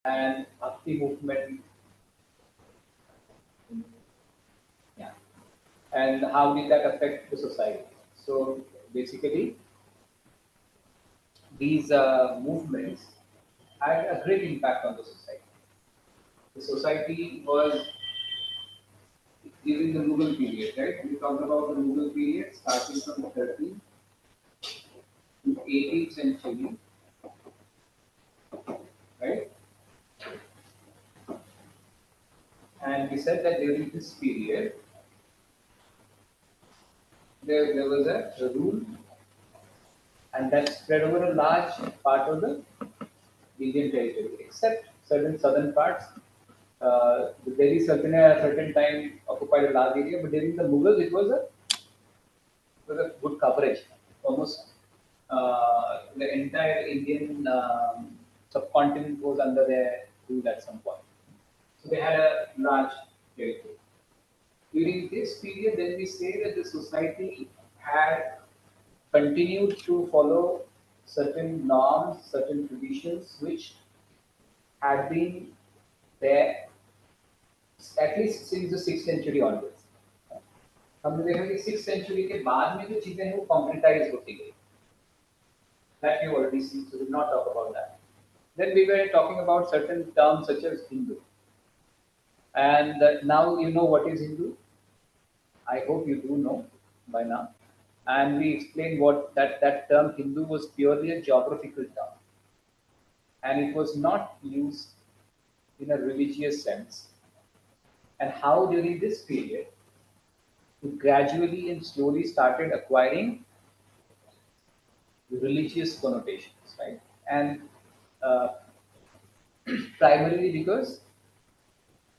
and Bhakti movement. Yeah. And how did that affect the society? So basically, these movements had a great impact on the society. The society was during the Mughal period, right? We talked about the Mughal period starting from the 13th to 18th century, right? And we said that during this period, there was a rule, and that spread over a large part of the Indian territory, except certain southern parts. The Delhi Sultanate at a certain time occupied a large area, but during the Mughals, it was a good coverage. Almost the entire Indian subcontinent was under their rule at some point. So they had a large territory. During this period, then we say that the society had continued to follow certain norms, certain traditions, which had been there at least since the 6th century onwards. हमने देखा कि 6th century के बाद में जो चीजें हैं वो concretize होती गई. That you already see, so we'll not talk about that. Then we were talking about certain terms such as Hindu. And now you know what is Hindu. I hope you do know by now. And we explained what that term Hindu was purely a geographical term. And it was not used in a religious sense. And how during this period it gradually and slowly started acquiring religious connotations, right? And uh, primarily because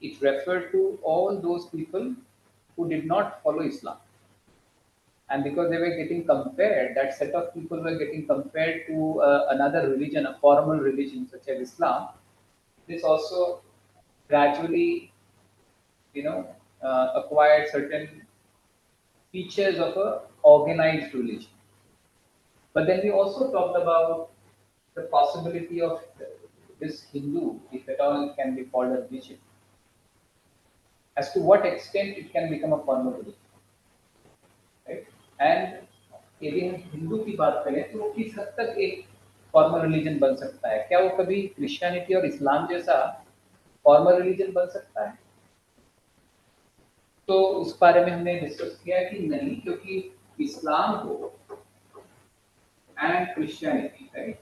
it referred to all those people who did not follow Islam. And because they were getting compared, that set of people were getting compared to another religion, a formal religion such as Islam. This also gradually, you know, acquired certain features of a organized religion. But then we also talked about the possibility of this Hindu, if at all, can be called a religion. As to what extent it can become a formal religion, right? And यदि हम हिंदू की बात करें तो वो किस हद तक एक फॉर्मल रिलीजन बन सकता है? क्या वो कभी क्रिश्चियनिटी और इस्लाम जैसा फॉर्मल रिलीजन बन सकता है? तो उस बारे में हमने डिस्कस किया कि नहीं, क्योंकि इस्लाम को and Christianity, right?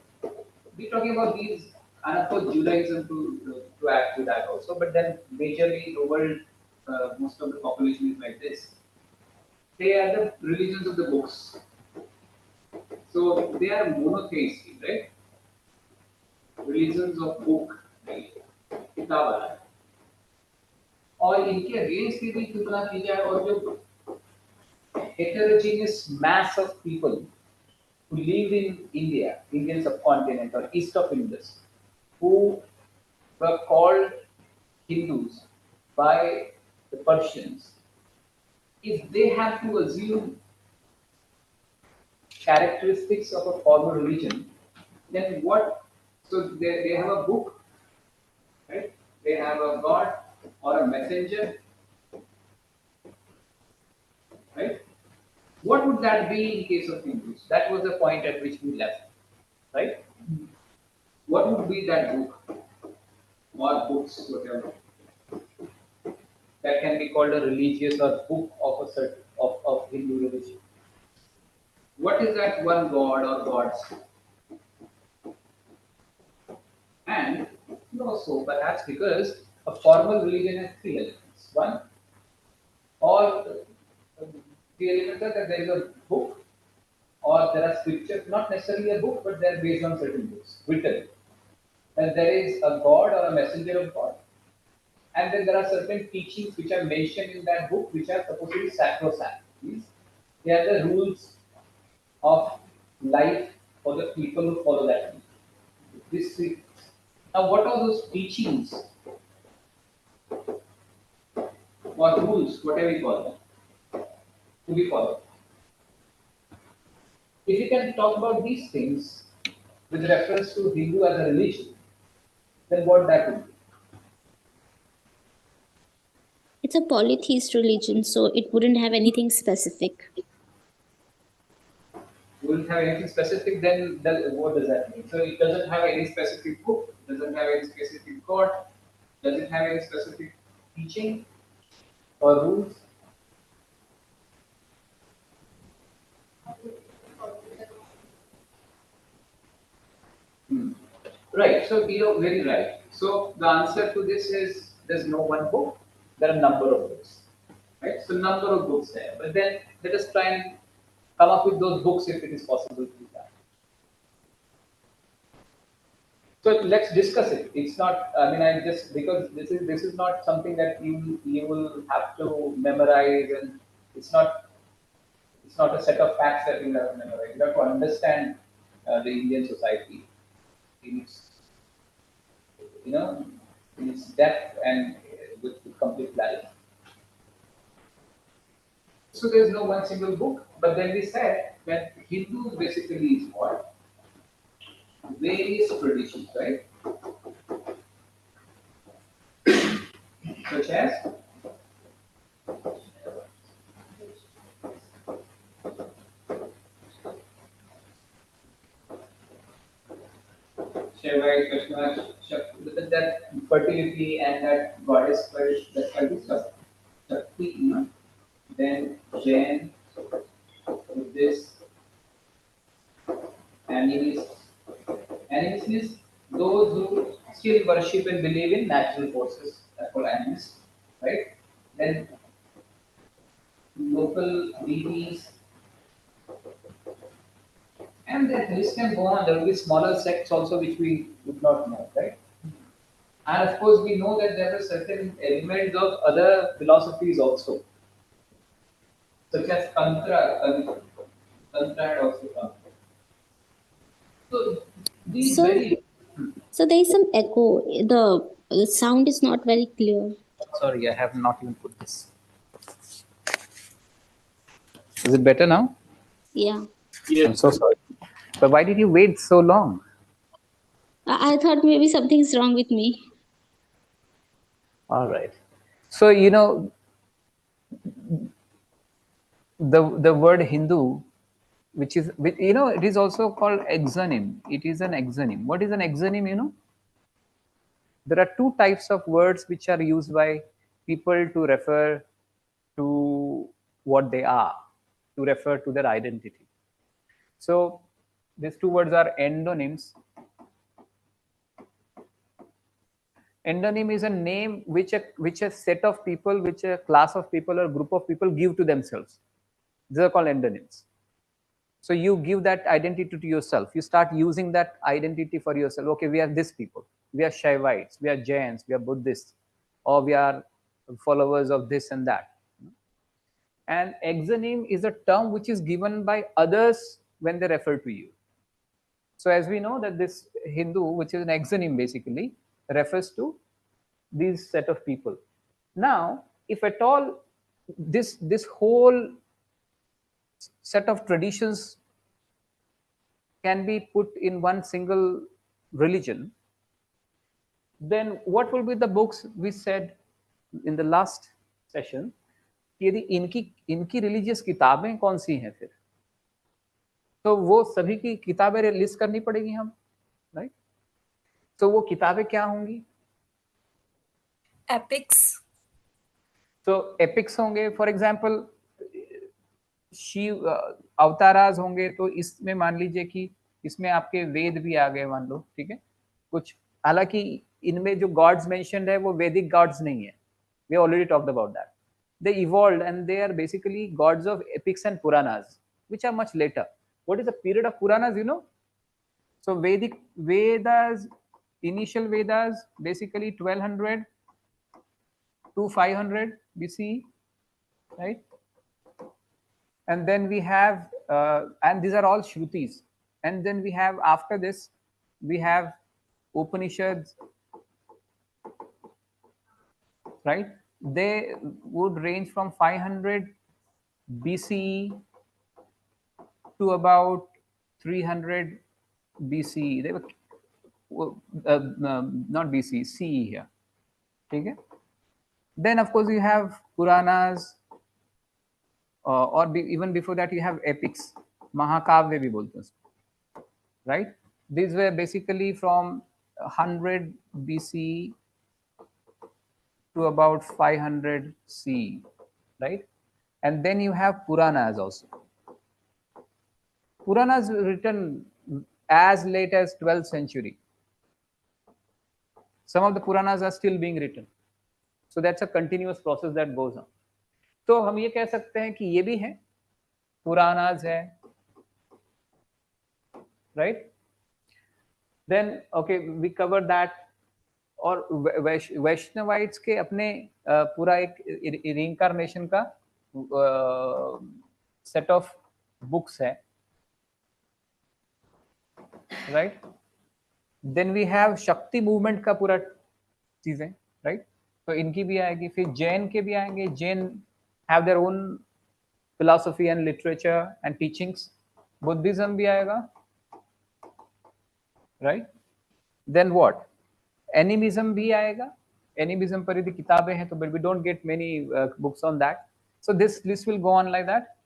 We're talking about these, and of course Judaism to add to that also. But then majorly the world, most of the population is like this. They are the religions of the books, so they are monotheistic, right? Religions of book, right? किताब वाला है. और इनके against भी तुलना की जाए और जो heterogeneous mass of people who live in India, Indian subcontinent or east of Indus, who were called Hindus by the Persians, if they have to assume characteristics of a formal religion, then what? So they have a book, right? They have a god or a messenger, right? What would that be in case of Hindus? That was the point at which we left, right? What would be that book or books, whatever, that can be called a religious or book of a certain of Hindu religion? What is that one god or gods? And also perhaps because a formal religion has three elements. One, or the element are that there is a book or there are scriptures, not necessarily a book, but they are based on certain books written. And there is a god or a messenger of God. And then there are certain teachings which are mentioned in that book which are supposed to be sacrosanct. Means they are the rules of life for the people who follow that. This three. Now, what are those teachings or rules, whatever you call them, to be followed? If you can talk about these things with reference to Hindu as a religion, then what that would be? It's a polytheist religion, so it wouldn't have anything specific. Wouldn't have anything specific, then what does that mean? So it doesn't have any specific book, doesn't have any specific god, doesn't have any specific teaching or rules. Hmm. Right, so you're very right. So the answer to this is there's no one book, there are a number of books. Right? So number of books there. But then let us try and come up with those books if it is possible to do that. So let's discuss it. It's not. I mean, I just because this is not something that you will have to memorize, and it's not a set of facts that you have to memorize. You have to understand the Indian society in its in its depth and with complete clarity. So there's no one single book, but then we said that Hindus basically is what? Various traditions, right? Such as Shiva, Krishna, that fertility and that goddess, that Shakti, then Jain, Buddhist, animists. Animists means those who still worship and believe in natural forces. That's called animists, right? Then local deities, and that list can go on. There will be smaller sects also which we would not know, right? And of course, we know that there are certain elements of other philosophies also, such as Tantra. Tantra had also come. So these So, very. so there is some echo. The sound is not very clear. Sorry, I have not even put this. Is it better now? Yeah. I'm so sorry. But why did you wait so long? I thought maybe something's wrong with me. All right. So the word Hindu, which is it is also called exonym. It is an exonym. What is an exonym? There are two types of words which are used by people to refer to what they are, to refer to their identity. So these two words are endonyms. Endonym is a name which a set of people, which a class of people or group of people give to themselves. These are called endonyms. So you give that identity to yourself. You start using that identity for yourself. Okay, we are this people. We are Shaivites. We are Jains. We are Buddhists. Or we are followers of this and that. And exonym is a term which is given by others when they refer to you. So as we know that this Hindu, which is an exonym basically, refers to these set of people. Now, if at all this whole set of traditions can be put in one single religion, then what will be the books we said in the last session? यदि इनकी इनकी religious किताबें कौन सी हैं फिर, तो वो सभी की किताबें लिस्ट करनी पड़ेगी हम, राइट? तो वो किताबें क्या होंगी? एपिक्स. तो एपिक्स होंगे, फॉर एग्जांपल शिव अवताराज होंगे, तो इसमें मान लीजिए कि इसमें आपके वेद भी आ गए मान लो, ठीक है? कुछ हालांकि इनमें जो गॉड्स मेंशन्ड है वो वैदिक गॉड्स नहीं है, we already talked about that. They evolved and they are basically gods of epics and Puranas, which are much later. What is the period of Puranas, So Vedic Vedas, initial Vedas, basically 1200 to 500 BCE, right? And then we have, and these are all Shrutis. And then we have, after this, we have Upanishads, right? They would range from 500 BCE to about 300 BCE. They were not BC, CE here. Okay? Then of course you have Puranas, even before that you have epics, Mahakavya bhi bolte hain usko, right? These were basically from 100 BC to about 500 CE, right? And then you have Puranas also. Puranas written as late as 12th century. Some of the Puranas are still being written. So that's a continuous process that goes on. तो हम ये कह सकते हैं कि ये भी है, पुरानाज है, right? Then okay, we cover that. और वैष्णवाइट्स के अपने पूरा एक reincarnation का set of books है, right? Then we have Shakti movement का पूरा चीजें, right? तो इनकी भी आएगी, फिर जैन के भी आएंगे. Jain have their own philosophy and literature and teachings. Buddhism भी आएगा, right? Then what? Animism भी आएगा. Animism पर यदि किताबें हैं तो, but we don't get many books on that. So this list will go on like that.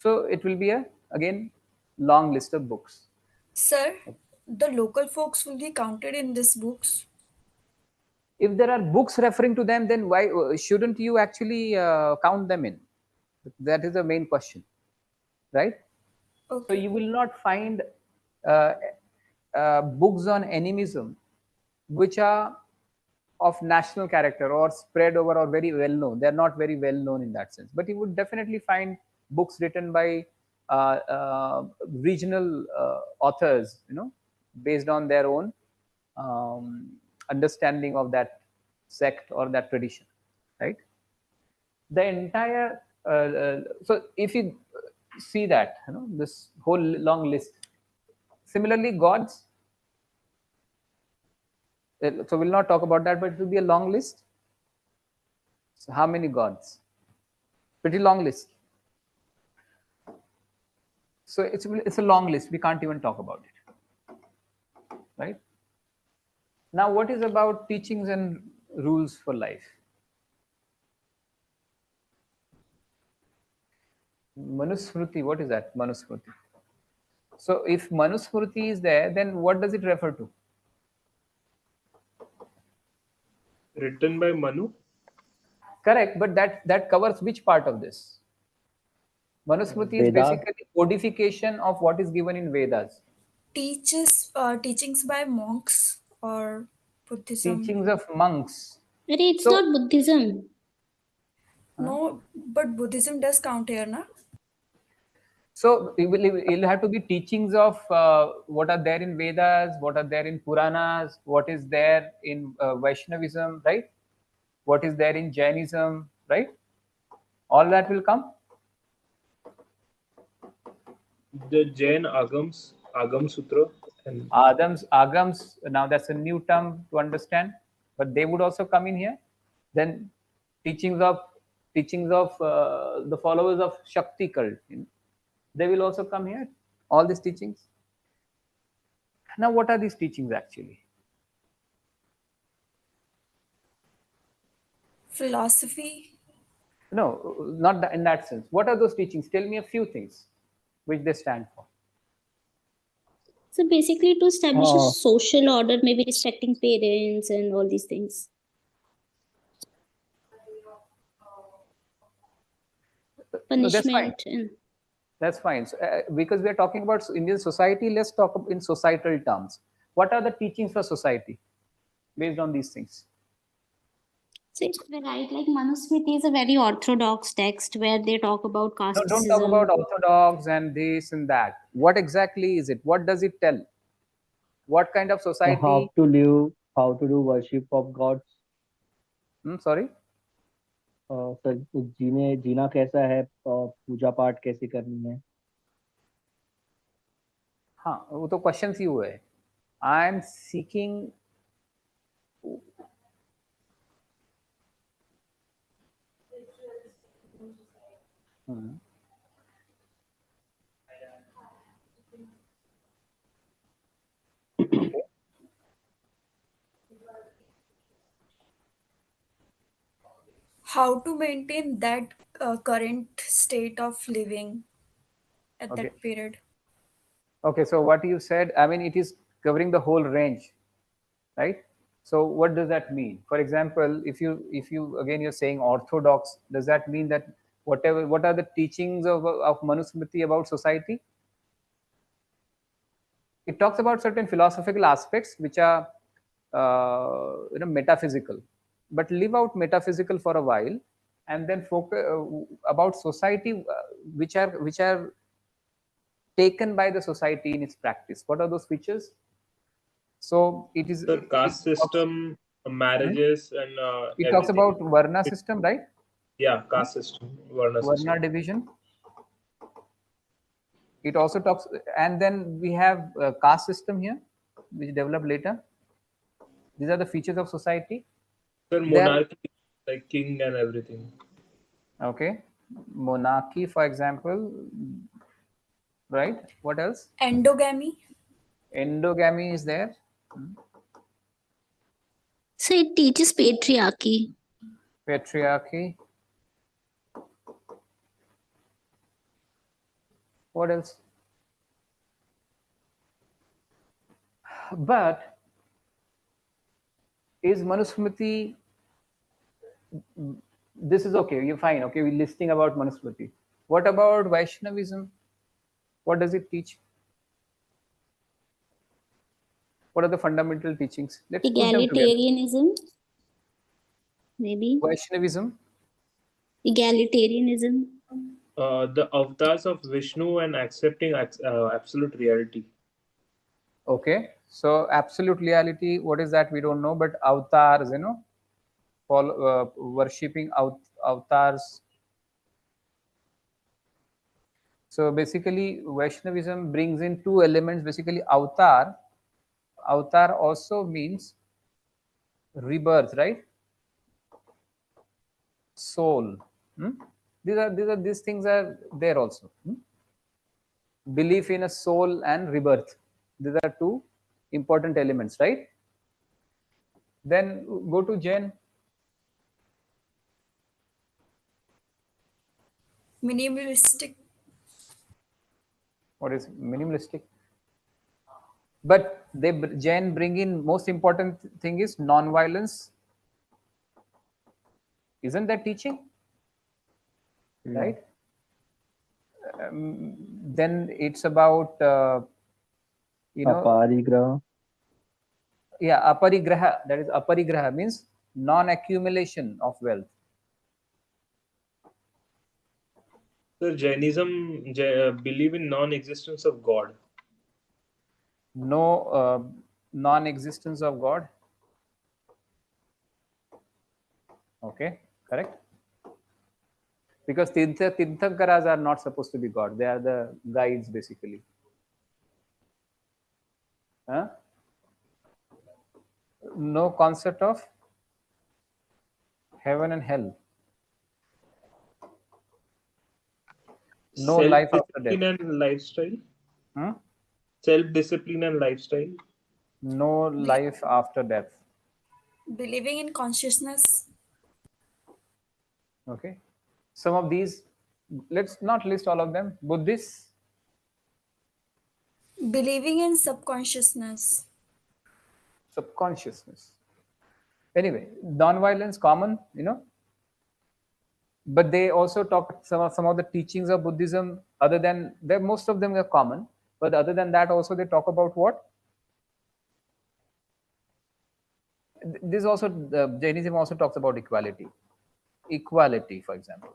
So it will be a again long list of books. Sir, the local folks will be counted in these books. If there are books referring to them, then why shouldn't you actually count them in? That is the main question, right? Okay. So you will not find books on animism which are of national character or spread over or very well known. They're not very well known in that sense. But you would definitely find books written by regional authors, based on their own understanding of that sect or that tradition, right? The entire so if you see that, this whole long list. Similarly, gods. So we'll not talk about that, but it will be a long list. So how many gods? Pretty long list. So it's a long list. We can't even talk about it, right? Now, what is about teachings and rules for life? Manusmriti, what is that? Manusmriti. So if Manusmriti is there, then what does it refer to? Written by Manu? Correct, but that covers which part of this? Manusmriti is Vedas. basically codification of what is given in Vedas. Teachings by monks or Buddhism. Teachings of monks. But it's So- not Buddhism. No, but Buddhism does count here, na? So you'll have to be teachings of what are there in Vedas, what are there in Puranas, what is there in Vaishnavism, right? What is there in Jainism, right? All that will come. The Jain Agam Sutra, and Agams, now that's a new term to understand, but they would also come in here. Then teachings of the followers of Shakti cult, they will also come here. All these teachings. Now, what are these teachings actually? Philosophy. No, not in that sense. What are those teachings? Tell me a few things which they stand for. So basically, to establish a Oh. social order, maybe respecting parents and all these things. No, that's fine. Punishment and That's fine. So, because we are talking about Indian society, let's talk in societal terms. What are the teachings for society based on these things? so it's right. Like Manusmriti is a very orthodox text where they talk about No, casteism. don't talk about orthodox and this and that. What exactly is it? What does it tell? What kind of society? How to live, how to do worship of gods. Sorry? Sir जीना कैसा है, पूजा पाठ कैसे करनी है. हाँ, वो तो क्वेश्चन ही हुए. I am seeking how to maintain that current state of living at Okay. that period. Okay, so what you said, I mean, it is covering the whole range, right? So what does that mean? For example, if you again you're saying orthodox, does that mean that what are the teachings of Manusmriti about society? It talks about certain philosophical aspects which are metaphysical, but leave out metaphysical for a while and then focus about society, which are taken by the society in its practice. What are those features? So it is. The caste system, marriages, and It talks everything. about Varna system, right? Yeah, caste system, Varna Varna system. division. It also talks, and then we have caste system here, which developed later. These are the features of society. Sir, There, monarchy, like king and everything. okay, monarchy, for example, right? What else? Endogamy. Endogamy is there. So it teaches patriarchy. Patriarchy. What else? But is Manusmriti, this is okay, you're fine, okay, we're listing about Manusmriti. What about Vaishnavism? What does it teach? What are the fundamental teachings? Let's put them together. Egalitarianism. Maybe. Vaishnavism. Egalitarianism. The avatars of Vishnu and accepting absolute reality. Okay, so absolute reality, what is that? We don't know, but avatars, worshipping avatars. So basically, Vaishnavism brings in two elements. Basically, avatar. Avatar also means rebirth, right? Soul. These things are there also. Belief in a soul and rebirth. These are two important elements, right? Then go to Jain. Minimalistic. What is minimalistic? But Jain bring in most important thing is non-violence. Isn't that teaching? Right? Then it's about Aparigraha. Yeah, aparigraha. That is aparigraha means non-accumulation of wealth. So Jainism believe in non-existence of God. No non-existence of God. Okay, correct. Because Tirthankaras are not supposed to be God. They are the guides, basically. Huh? No concept of heaven and hell. No life after death. Self-discipline and lifestyle. Hmm? Self-discipline and lifestyle. No life after death. Believing in consciousness. Okay. Some of these, let's not list all of them. Buddhists. Believing in subconsciousness. Subconsciousness. Anyway, non-violence common, but they also talk some of the teachings of Buddhism. Other than that, most of them are common. But other than that, also they talk about what? This also Jainism also talks about equality. Equality, for example,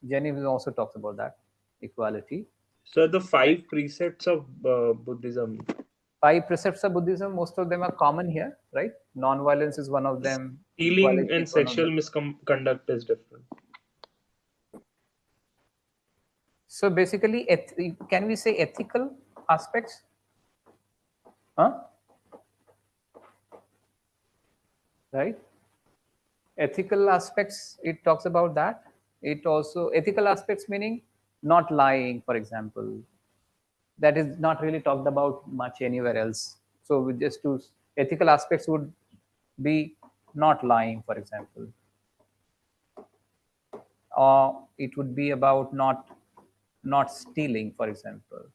Jainism also talks about that equality. So the 5 precepts of Buddhism. 5 precepts of Buddhism, most of them are common here, right? Non-violence is one of them. Stealing and sexual misconduct is different. So basically, can we say ethical aspects? Huh? Right? Ethical aspects, it talks about that. It also, ethical aspects meaning not lying, for example. That is not really talked about much anywhere else. So we just to ethical aspects would be not lying, for example. or it would be about not stealing, for example,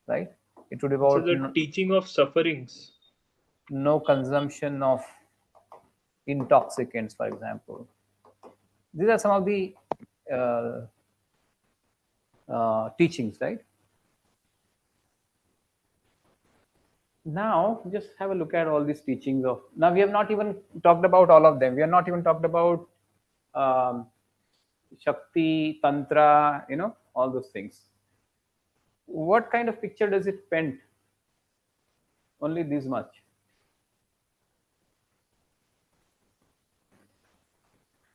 right? It would be So about the teaching of sufferings. no consumption of intoxicants, for example. These are some of the teachings, right? Now, just have a look at all these teachings of. Now, we have not even talked about all of them. We have not even talked about Shakti, Tantra, all those things. What kind of picture does it paint? Only this much.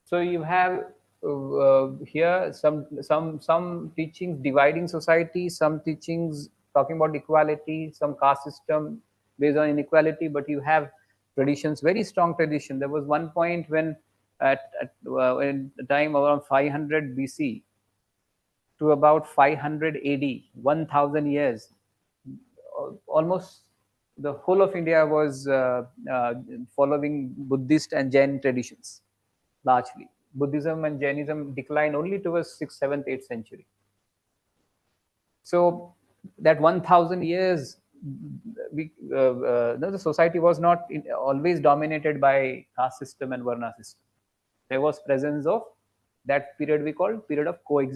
So you have here some teachings dividing society, some teachings talking about equality, some caste system based on inequality, but you have traditions, very strong tradition. There was one point when in the time around 500 BC to about 500 AD, 1000 years, almost the whole of India was following Buddhist and Jain traditions largely. Buddhism and Jainism declined only towards 6th, 7th, 8th century. So that 1000 years, the society was not always dominated by caste system and varna system. There was presence of that period we call period of coexistence.